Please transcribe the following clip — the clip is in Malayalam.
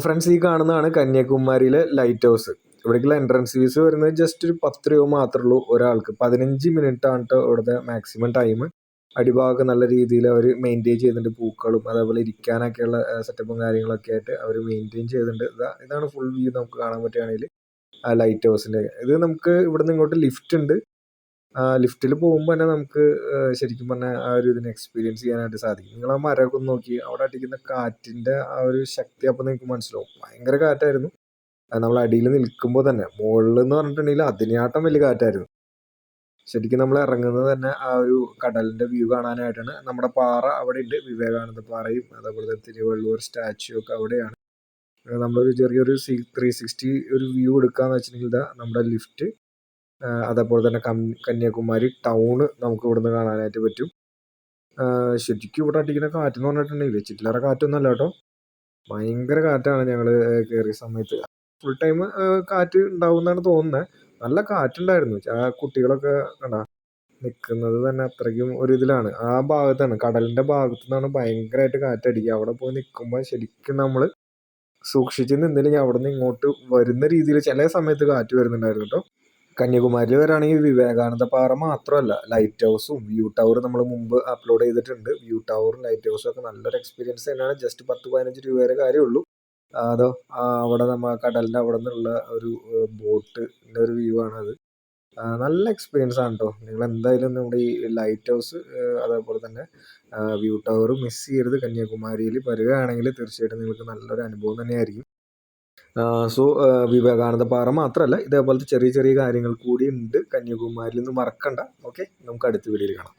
ഫ്രണ്ട്സ്, ഈ കാണുന്നതാണ് കന്യാകുമാരിയിലെ ലൈറ്റ് ഹൗസ്. ഇവിടേക്കുള്ള എൻട്രൻസ് ഫീസ് വരുന്നത് ജസ്റ്റ് ഒരു 10 രൂപ മാത്രമേ ഉള്ളൂ ഒരാൾക്ക്. 15 മിനിറ്റ് ആണ് കേട്ടോ ഇവിടുത്തെ മാക്സിമം ടൈം. അടിഭാഗം നല്ല രീതിയിൽ അവർ മെയിൻറ്റെയിൻ ചെയ്യുന്നുണ്ട്. പൂക്കളും അതേപോലെ ഇരിക്കാനൊക്കെയുള്ള സെറ്റപ്പും കാര്യങ്ങളൊക്കെ ആയിട്ട് അവർ മെയിൻറ്റെയിൻ ചെയ്തിട്ടുണ്ട്. ഇതാണ് ഫുൾ വ്യൂ നമുക്ക് കാണാൻ പറ്റുകയാണെങ്കിൽ ആ ലൈറ്റ് ഹൗസിൻ്റെ. ഇത് നമുക്ക് ഇവിടുന്ന് ഇങ്ങോട്ട് ലിഫ്റ്റ് ഉണ്ട്. ലിഫ്റ്റിൽ പോകുമ്പോൾ തന്നെ നമുക്ക് ശരിക്കും പറഞ്ഞാൽ ആ ഒരു ഇതിനെ എക്സ്പീരിയൻസ് ചെയ്യാനായിട്ട് സാധിക്കും. നിങ്ങൾ ആ മരമൊക്കെ ഒന്ന് നോക്കി, അവിടെ അടിക്കുന്ന കാറ്റിൻ്റെ ആ ഒരു ശക്തി അപ്പോൾ നിങ്ങൾക്ക് മനസ്സിലാവും. ഭയങ്കര കാറ്റായിരുന്നു. നമ്മൾ അടിയിൽ നിൽക്കുമ്പോൾ തന്നെ, മുകളിൽ എന്ന് പറഞ്ഞിട്ടുണ്ടെങ്കിൽ അതിനെയാട്ടം വലിയ കാറ്റായിരുന്നു. ശരിക്കും നമ്മൾ ഇറങ്ങുന്നത് തന്നെ ആ ഒരു കടലിൻ്റെ വ്യൂ കാണാനായിട്ടാണ്. നമ്മുടെ പാറ അവിടെ ഉണ്ട്, വിവേകാനന്ദ പാറയും അതേപോലെ തന്നെ തിരുവള്ളുവർ സ്റ്റാച്യു ഒക്കെ അവിടെയാണ്. നമ്മളൊരു ചെറിയൊരു 360 ഒരു വ്യൂ എടുക്കാന്ന് വെച്ചിട്ടുണ്ടെങ്കിൽ ഇതാ നമ്മുടെ ലിഫ്റ്റ്, അതേപോലെ തന്നെ കന്യാകുമാരി ടൗണ് നമുക്ക് ഇവിടുന്ന് കാണാനായിട്ട് പറ്റും. ശരിക്കും ഇവിടെ അടിക്കുന്ന കാറ്റെന്ന് പറഞ്ഞിട്ടുണ്ടെങ്കിൽ ചില്ലറ കാറ്റൊന്നുമല്ല കേട്ടോ, ഭയങ്കര കാറ്റാണ്. ഞങ്ങൾ കയറിയ സമയത്ത് ഫുൾ ടൈം കാറ്റ് ഉണ്ടാവും എന്നാണ് തോന്നുന്നത്. നല്ല കാറ്റുണ്ടായിരുന്നു. ആ കുട്ടികളൊക്കെ കണ്ട നിൽക്കുന്നത് തന്നെ അത്രയ്ക്കും ഒരു ഇതിലാണ്. ആ ഭാഗത്താണ്, കടലിൻ്റെ ഭാഗത്തു നിന്നാണ് ഭയങ്കരമായിട്ട് കാറ്റടിക്കുക. അവിടെ പോയി നിൽക്കുമ്പോൾ ശരിക്കും നമ്മൾ സൂക്ഷിച്ച് നിന്നില്ലെങ്കിൽ അവിടെ നിന്ന് ഇങ്ങോട്ട് വരുന്ന രീതിയിൽ ചില സമയത്ത് കാറ്റ് വരുന്നുണ്ടായിരുന്നു കേട്ടോ. കന്യാകുമാരിയിൽ വരാണെങ്കിൽ വിവേകാനന്ദ പാറ മാത്രമല്ല, ലൈറ്റ് ഹൗസും വ്യൂ ടവർ നമ്മൾ മുമ്പ് അപ്ലോഡ് ചെയ്തിട്ടുണ്ട്. വ്യൂ ടവറും ലൈറ്റ് ഹൗസും ഒക്കെ നല്ലൊരു എക്സ്പീരിയൻസ് തന്നെയാണ്. ജസ്റ്റ് 10-15 രൂപയുടെ കാര്യമുള്ളൂ. അതോ അവിടെ നമ്മൾ കടലിൻ്റെ അവിടെ നിന്നുള്ള ഒരു ബോട്ടിൻ്റെ ഒരു വ്യൂ ആണത്. നല്ല എക്സ്പീരിയൻസ് ആണ് കേട്ടോ. നിങ്ങൾ എന്തായാലും നമ്മുടെ ഈ ലൈറ്റ് ഹൗസ് അതേപോലെ തന്നെ വ്യൂ ടവർ മിസ് ചെയ്യരുത്. കന്യാകുമാരിയിൽ വരികയാണെങ്കിൽ തീർച്ചയായിട്ടും നിങ്ങൾക്ക് നല്ലൊരു അനുഭവം തന്നെയായിരിക്കും. വിവേകാനന്ദ പാറ മാത്രമല്ല, ഇതേപോലത്തെ ചെറിയ ചെറിയ കാര്യങ്ങൾ കൂടി ഉണ്ട് കന്യാകുമാരിയിൽ നിന്ന്, മറക്കണ്ട. ഓക്കെ, നമുക്ക് അടുത്ത വീഡിയോയിൽ കാണാം.